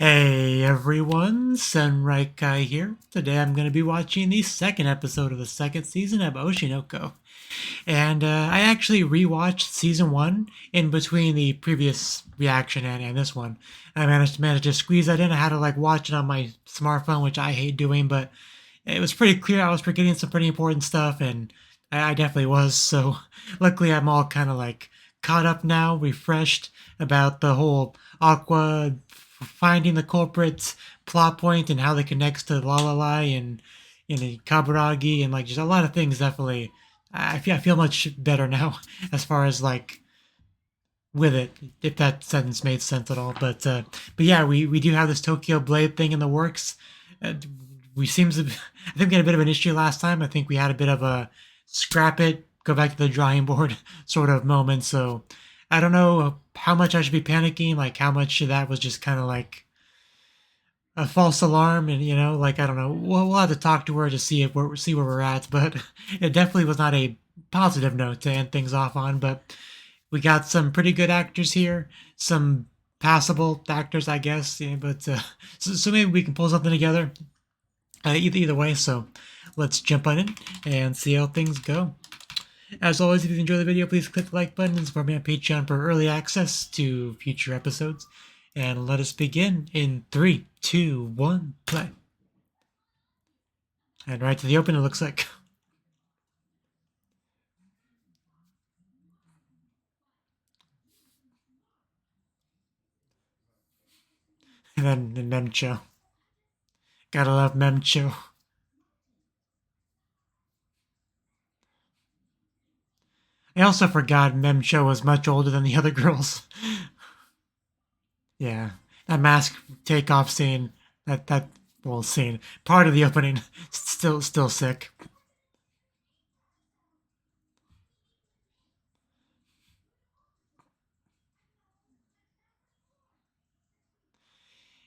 Hey everyone, Sunright Guy here. Today I'm going to be watching the second episode of the second season of Oshinoko. And I actually rewatched season one in between the previous reaction and this one. I managed to squeeze that in. I had to watch it on my smartphone, which I hate doing, but it was pretty clear I was forgetting some pretty important stuff, and I definitely was. So luckily I'm all kind of caught up now, refreshed about the whole Aqua finding the culprits plot point and how they connects to Lalala and Kaburagi and just a lot of things. Definitely, I feel much better now as far as with it, if that sentence made sense at all. But yeah, we do have this Tokyo Blade thing in the works. Uh, we seems to, I think we had a bit of an issue last time. I think we had a bit of a scrap it, go back to the drawing board sort of moment. So I don't know how much I should be panicking. How much of that was just kind of a false alarm, and I don't know. We'll have to talk to her to see where we're at. But it definitely was not a positive note to end things off on. But we got some pretty good actors here, some passable actors, I guess. Yeah, but so maybe we can pull something together. Either way, so let's jump on in and see how things go. As always, if you enjoy the video, please click the like button and support me on Patreon for early access to future episodes. And let us begin in 3, 2, 1, play. And right to the open, it looks like. And then the Memcho. Gotta love Memcho. I also forgot Memcho was much older than the other girls. Yeah, that mask takeoff scene, that well scene, part of the opening, still sick.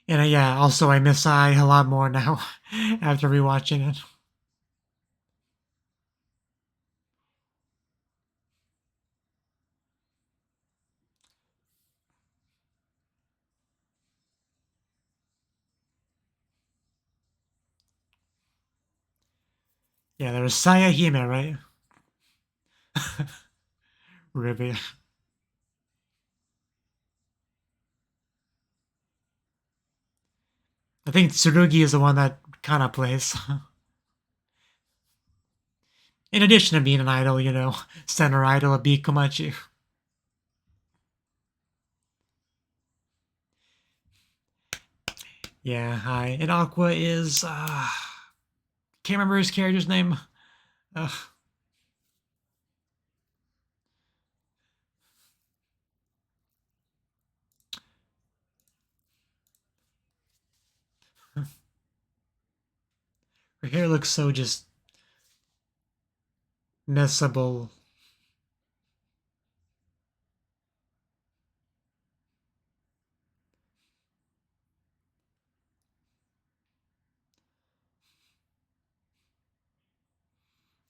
And yeah, also I miss I a lot more now after rewatching it. Yeah, there was Saya Hime, right? Ruby. I think Tsurugi is the one that Kana plays. In addition to being an idol, center idol of Bikomachi. Yeah, hi. And Aqua is can't remember his character's name. Uh, her hair looks so just messable.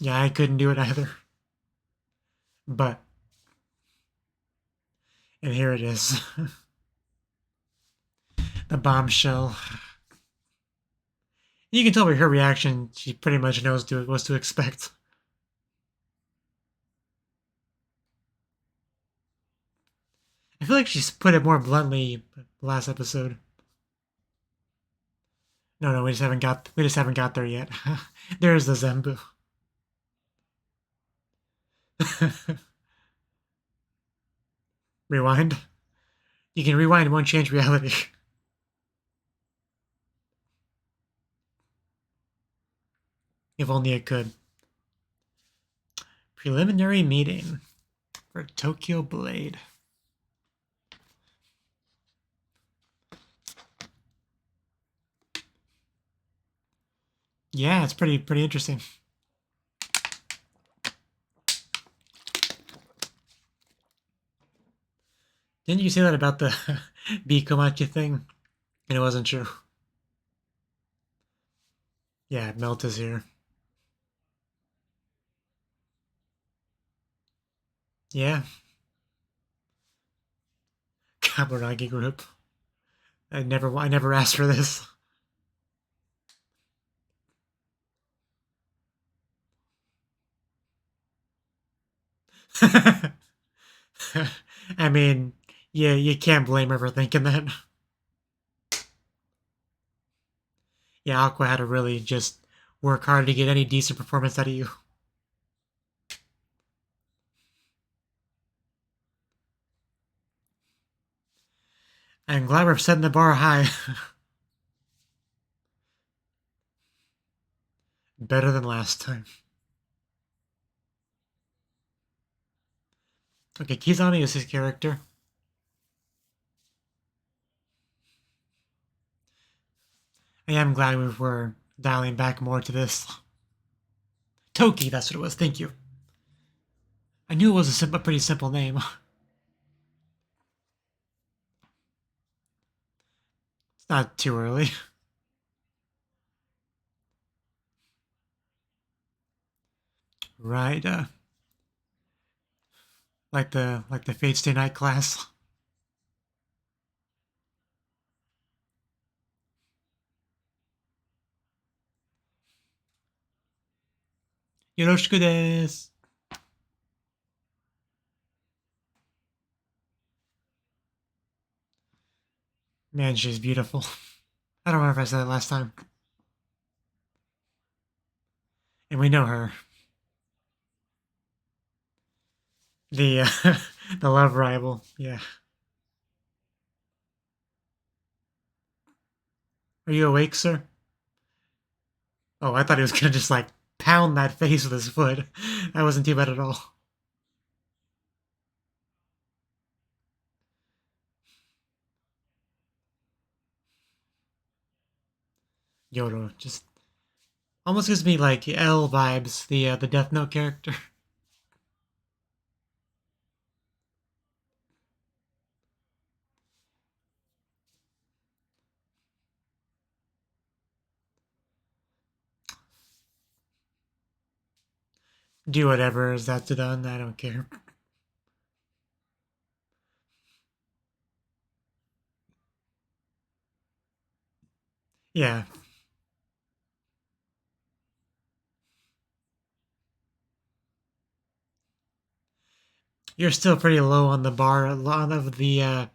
Yeah, I couldn't do it either. But and here it is. The bombshell. You can tell by her reaction, she pretty much knows what to expect. I feel like she's put it more bluntly last episode. No, we just haven't got there yet. There's the Zembu. Rewind. You can rewind, it won't change reality. If only it could. Preliminary meeting for Tokyo Blade. Yeah, it's pretty interesting. Didn't you say that about the Bikomachi thing? And it wasn't true. Yeah, Melt is here. Yeah. Kaburagi group. I never asked for this. I mean, yeah, you can't blame her for thinking that. Yeah, Aqua had to really just work hard to get any decent performance out of you. I'm glad we're setting the bar high. Better than last time. Okay, Kizani is his character. I am glad we were dialing back more to this. Toki, that's what it was. Thank you. I knew it was a pretty simple name. It's not too early. Right, like the Fate Stay Night class. Yoroshiku desu. Man, she's beautiful. I don't remember if I said that last time. And we know her. The the love rival. Yeah. Are you awake, sir? Oh, I thought he was gonna just like pound that face with his foot. That wasn't too bad at all. Yodo just almost gives me like L vibes, the Death Note character. Do whatever is that to done. I don't care. Yeah, you're still pretty low on the bar. A lot of the out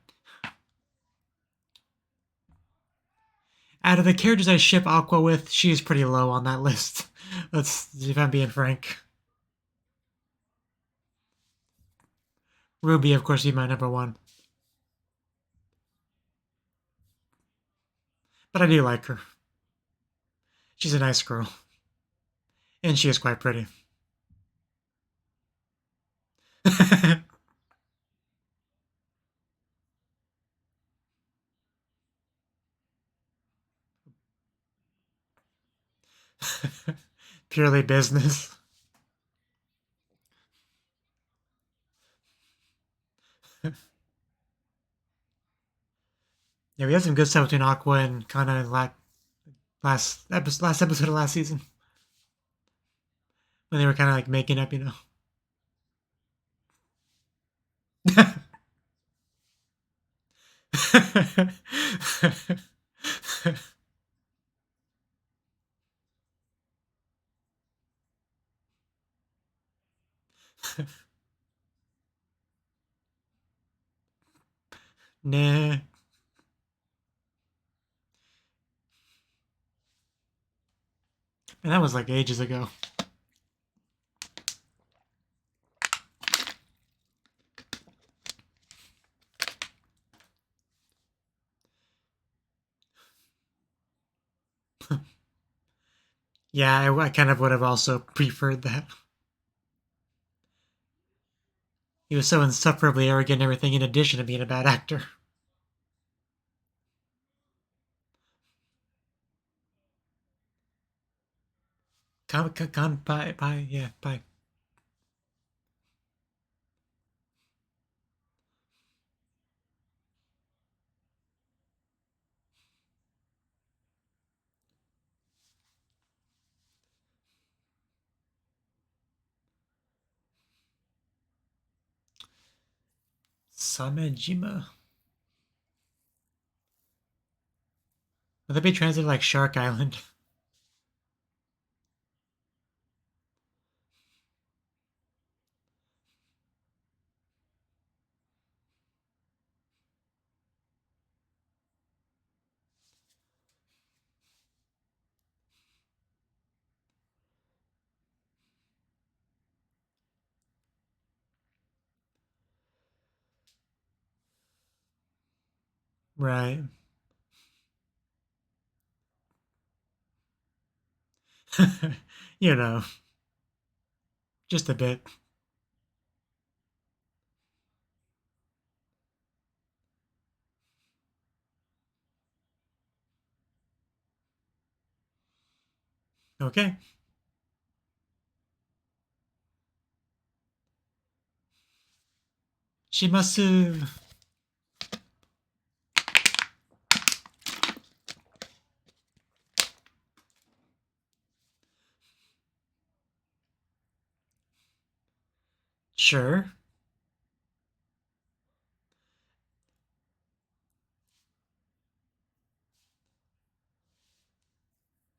of the characters I ship Aqua with, she's pretty low on that list. Let's if I'm being frank. Ruby, of course, be my number one, but I do like her. She's a nice girl, and she is quite pretty. Purely business. Yeah, we had some good stuff between Aqua and Kana last episode of last season when they were kind of like making up, you know. Nah, and that was like ages ago. Yeah, I kind of would have also preferred that. He was so insufferably arrogant and everything, in addition to being a bad actor. Bye, yeah, bye. Samejima. Would that be translated like Shark Island? Right. You know, just a bit. Okay. Shimasu. Sure.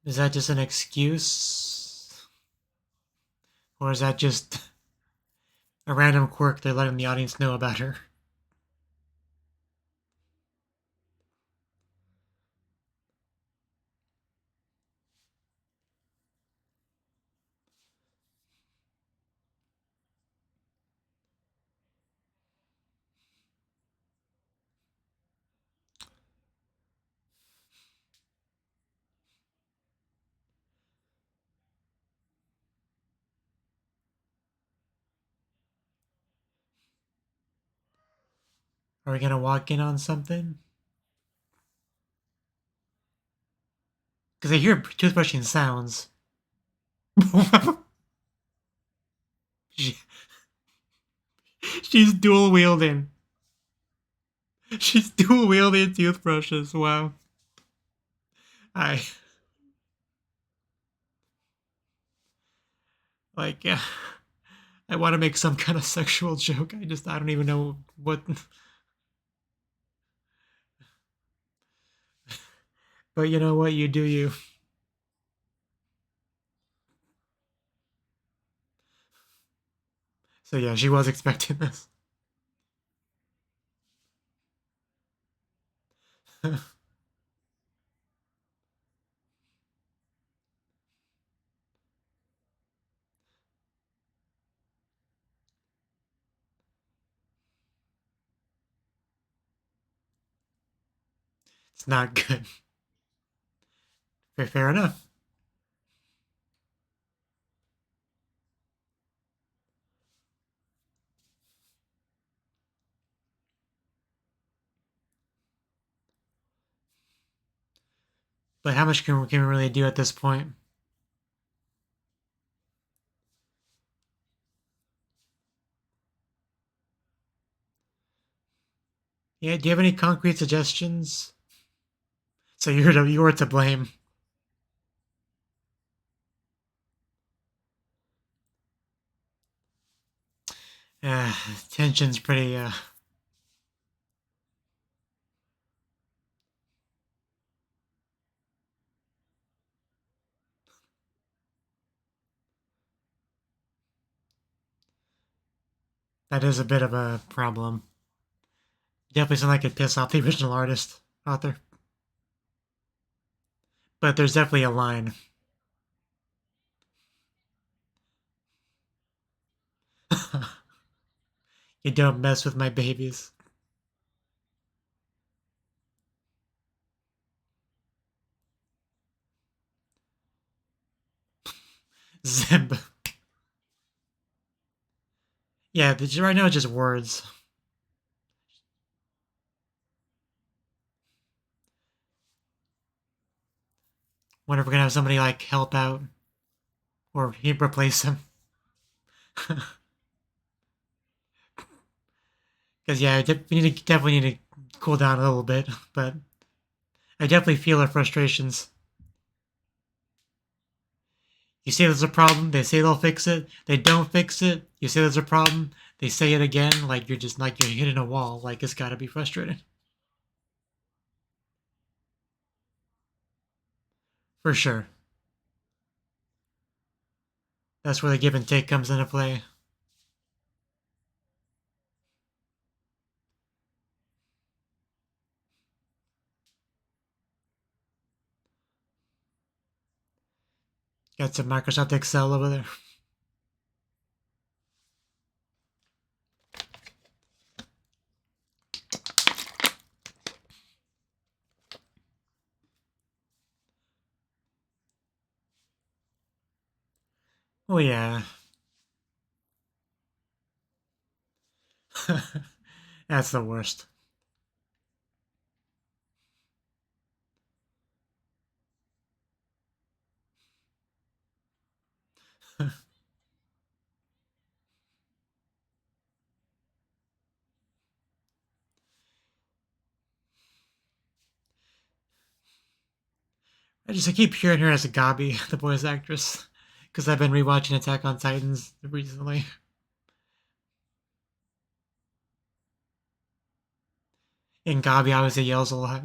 Is that just an excuse? Or is that just a random quirk they're letting the audience know about her? Are we gonna walk in on something? Because I hear toothbrushing sounds. She, she's dual wielding. She's dual wielding toothbrushes. Wow. I like. I want to make some kind of sexual joke. I don't even know what. But you know what? You do you. So yeah, she was expecting this. It's not good. Fair enough. But how much can we really do at this point? Yeah. Do you have any concrete suggestions? So you're to blame. Uh, Tension's pretty. That is a bit of a problem. Definitely something that could piss off the original author. But there's definitely a line. You don't mess with my babies. Zeb. Yeah, right now it's just words. Wonder if we're gonna have somebody like help out or he replace him. Because yeah, we definitely need to cool down a little bit. But I definitely feel our frustrations. You say there's a problem, they say they'll fix it. They don't fix it. You say there's a problem, they say it again. Like you're hitting a wall. Like it's gotta be frustrating. For sure. That's where the give and take comes into play. Got some Microsoft Excel over there. Oh, yeah. That's the worst. I keep hearing her as a Gabi, the voice actress, because I've been rewatching Attack on Titans recently. And Gabi obviously yells a lot.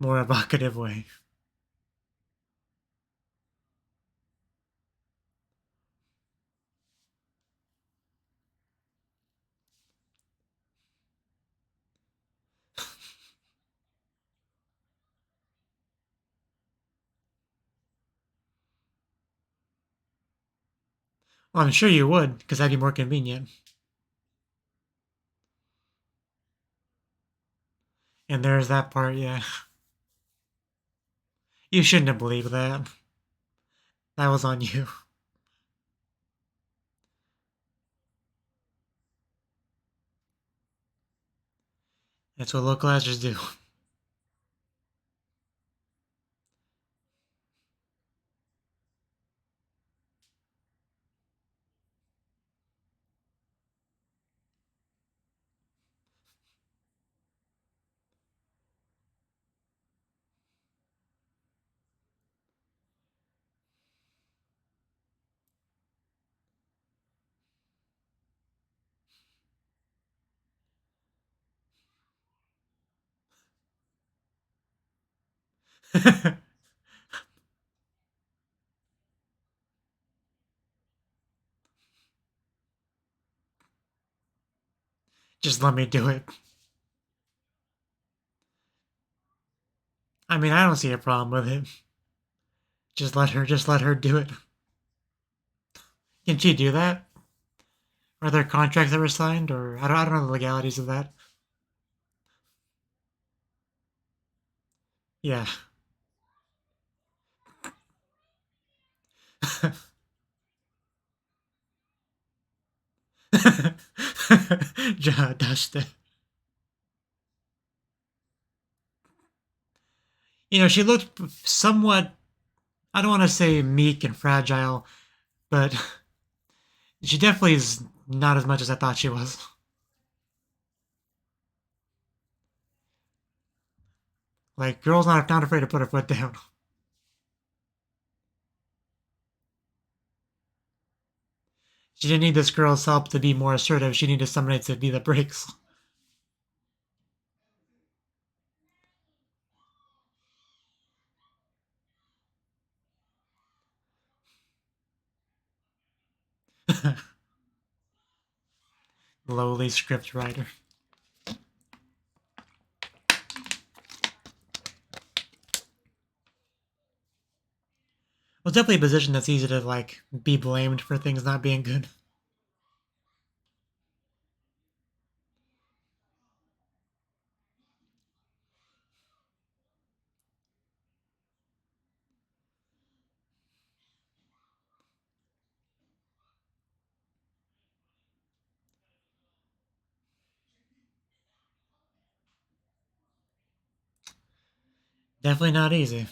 More evocative way. Well, I'm sure you would, because that'd be more convenient. And there's that part, yeah. You shouldn't have believed that. That was on you. That's what localizers do. Just let me do it. I mean, I don't see a problem with it. Just let her do it. Can she do that? Are there contracts that were signed, or I don't know the legalities of that. Yeah. Just she looked somewhat. I don't want to say meek and fragile, but she definitely is not as much as I thought she was. Like, girl's not afraid to put her foot down. She didn't need this girl's help to be more assertive. She needed somebody to be the brakes. Lowly script writer. Well, it's definitely a position that's easy to like be blamed for things not being good. Definitely not easy.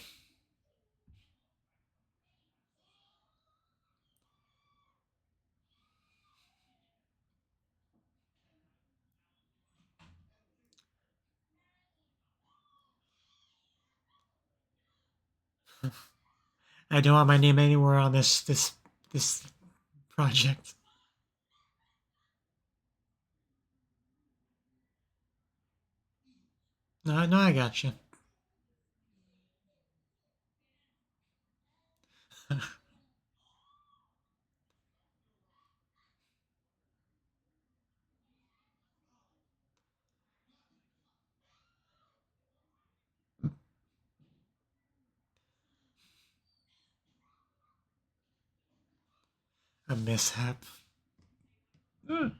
I don't want my name anywhere on this project. No, no, I got you. A mishap. Mm.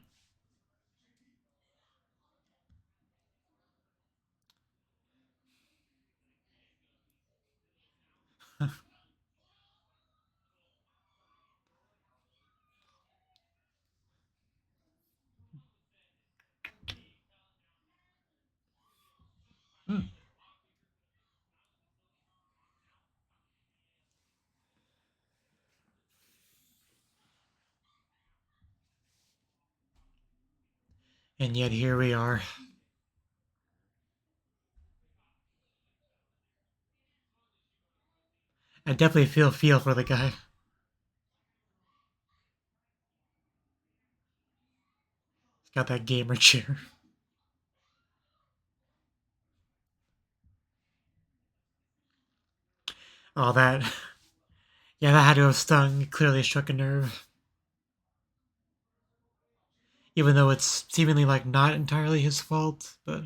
Mm. And yet here we are. I definitely feel for the guy. He's got that gamer chair. Oh, that. Yeah, that had to have stung. It clearly struck a nerve. Even though it's seemingly like not entirely his fault, but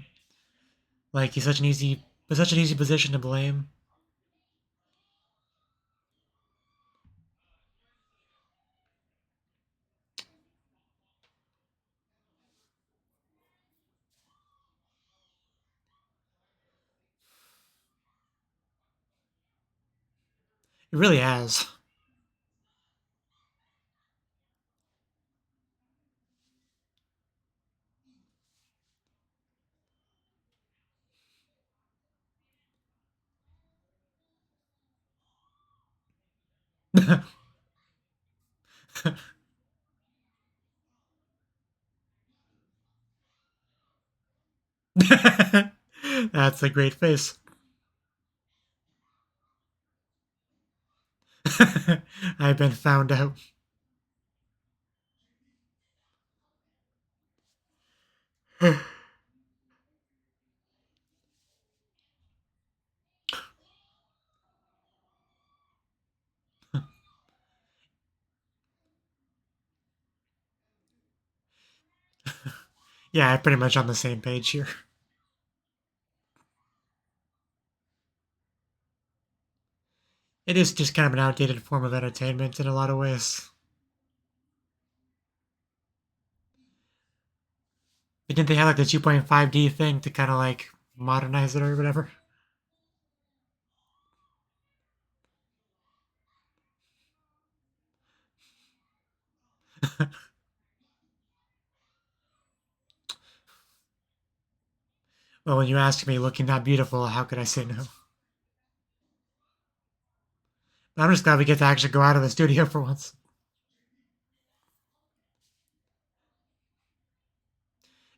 like such an easy position to blame. It really has. That's a great face. I've been found out. Yeah, I'm pretty much on the same page here. It is just kind of an outdated form of entertainment in a lot of ways. But didn't they have like the 2.5D thing to kind of like modernize it or whatever? Well, when you ask me looking that beautiful, how could I say no? But I'm just glad we get to actually go out of the studio for once.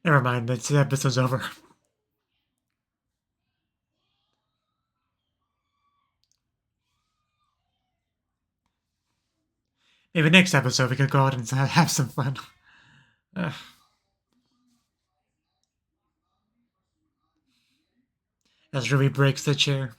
Never mind, this episode's over. Maybe next episode we could go out and have some fun. Uh, as Ruby breaks the chair.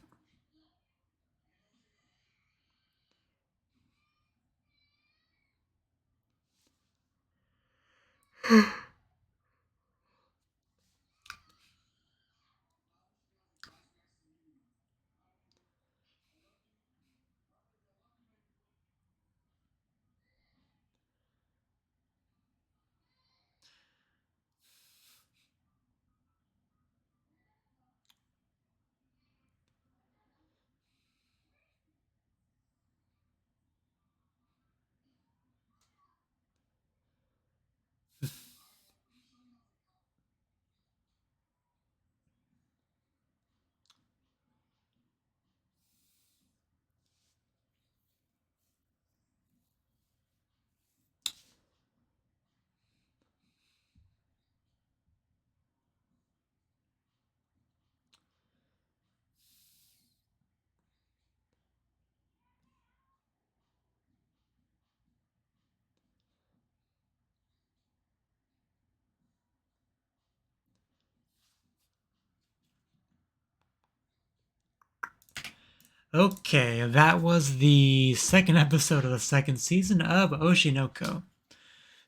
Okay, that was the second episode of the second season of Oshi.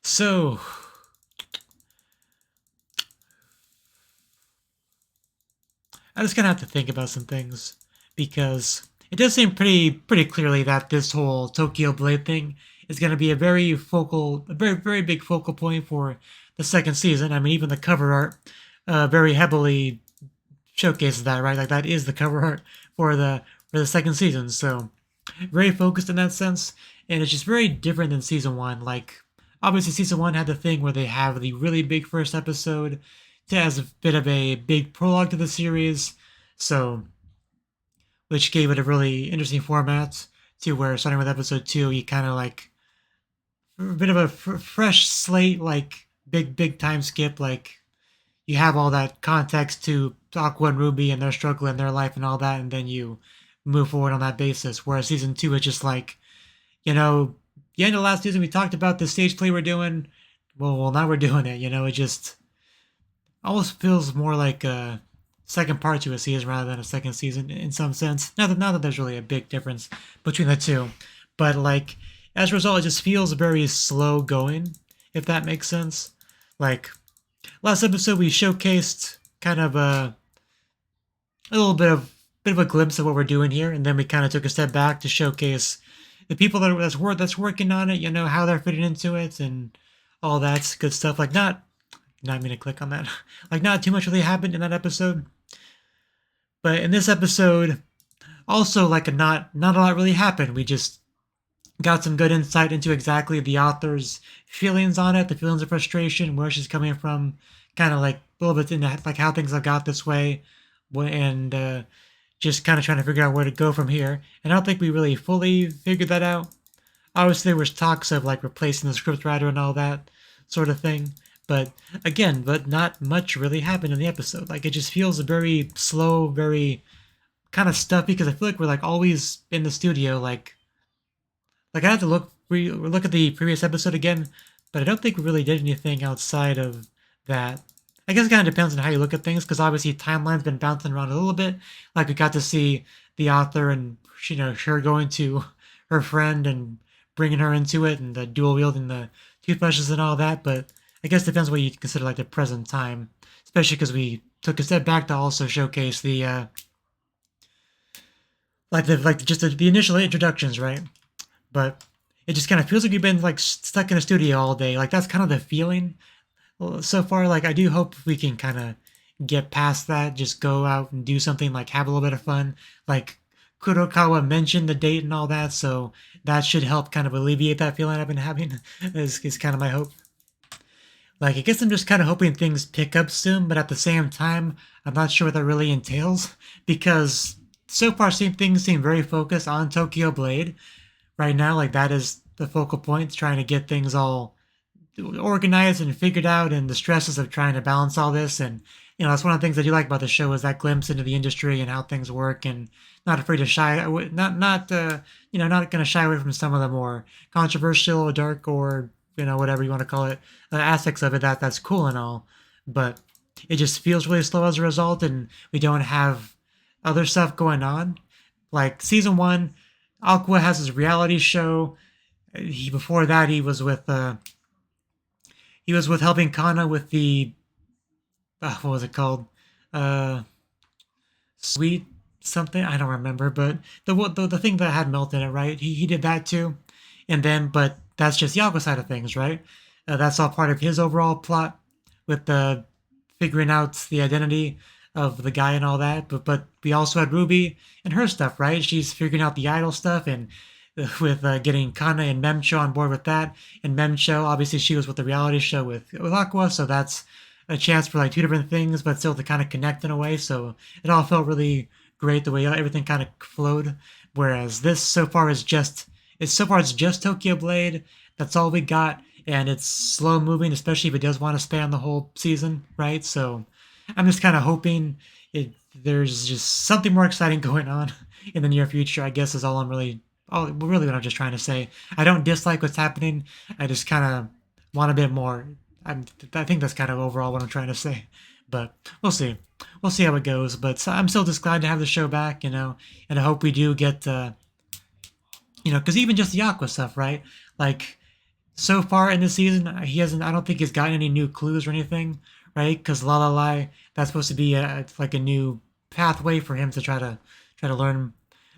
So, I just gonna have to think about some things because it does seem pretty clearly that this whole Tokyo Blade thing is gonna be a very big focal point for the second season. I mean, even the cover art very heavily showcases that, right? Like that is the cover art for the second season. So very focused in that sense, and it's just very different than season one. Like obviously, season one had the thing where they have the really big first episode as a bit of a big prologue to the series, so which gave it a really interesting format to where starting with episode two, you kind of like a bit of a fresh slate, like big time skip, like you have all that context to Aqua and Ruby and their struggle in their life and all that, and then you move forward on that basis. Whereas season two is just like, the end of last season we talked about the stage play we're doing. Well, now we're doing it. It just almost feels more like a second part to a season rather than a second season in some sense. Not that there's really a big difference between the two, but like as a result, it just feels very slow going. If that makes sense. Like last episode, we showcased kind of a little bit of a glimpse of what we're doing here, and then we kind of took a step back to showcase the people that's working on it. How they're fitting into it and all that good stuff. Like not mean to click on that. Like not too much really happened in that episode, but in this episode, also like not a lot really happened. We just got some good insight into exactly the author's feelings on it, the feelings of frustration, where she's coming from, kind of like a little bit into like how things have got this way, and just kind of trying to figure out where to go from here. And I don't think we really fully figured that out. Obviously, there was talks of like replacing the scriptwriter and all that sort of thing. But again, not much really happened in the episode. Like it just feels very slow, very kind of stuffy because I feel like we're like always in the studio, like I have to look at the previous episode again, but I don't think we really did anything outside of that. I guess it kind of depends on how you look at things, because obviously timeline's been bouncing around a little bit. Like we got to see the author and her going to her friend and bringing her into it, and the dual wielding the toothbrushes and all that. But I guess it depends what you consider like the present time, especially because we took a step back to also showcase the the initial introductions, right? But it just kind of feels like we've been like stuck in a studio all day. Like that's kind of the feeling so far. Like I do hope we can kind of get past that, just go out and do something, like have a little bit of fun. Like Kurokawa mentioned the date and all that, so that should help kind of alleviate that feeling I've been having. is kind of my hope. Like I guess I'm just kind of hoping things pick up soon, but at the same time, I'm not sure what that really entails, because so far things seem very focused on Tokyo Blade right now. Like that is the focal point, trying to get things all organized and figured out, and the stresses of trying to balance all this. And that's one of the things I do like about the show, is that glimpse into the industry and how things work, and not afraid to not going to shy away from some of the more controversial, dark, or whatever you want to call it, aspects of it. That's cool and all, but it just feels really slow as a result, and we don't have other stuff going on. Like season one, Aqua has his reality show. Before that, he was with helping Kana with the what was it called? Uh, Sweet something, I don't remember, but the thing that had melt in it, right? He did that too, and then but that's just the Aqua side of things, right? That's all part of his overall plot with the figuring out the identity of the guy and all that. But we also had Ruby and her stuff, right? She's figuring out the idol stuff, and with getting Kana and Memcho on board with that. And Memcho, obviously, she was with the reality show with Aqua, so that's a chance for like two different things, but still to kind of connect in a way. So it all felt really great the way everything kind of flowed. Whereas this so far it's just Tokyo Blade. That's all we got, and it's slow moving, especially if it does want to span the whole season, right? So I'm just kind of hoping there's just something more exciting going on in the near future, I guess, is really what I'm just trying to say. I don't dislike what's happening. I just kind of want a bit more. I think that's kind of overall what I'm trying to say. But we'll see. We'll see how it goes. But I'm still just glad to have the show back, you know, and I hope we do get, you know, because even just the Aqua stuff, right? Like, so far in the season, he hasn't. I don't think he's gotten any new clues or anything, right? Because La La Lai, that's supposed to be like a new pathway for him to try to learn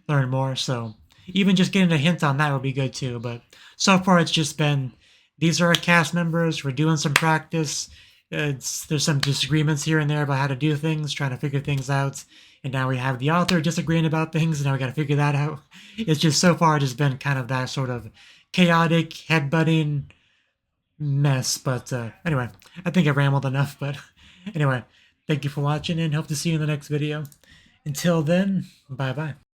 more. So even just getting a hint on that would be good too. But so far, it's just been these are our cast members. We're doing some practice. There's some disagreements here and there about how to do things, trying to figure things out. And now we have the author disagreeing about things, and now we got to figure that out. It's just so far just been kind of that sort of chaotic, headbutting mess. But anyway, I think I rambled enough. But anyway, thank you for watching and hope to see you in the next video. Until then, bye bye.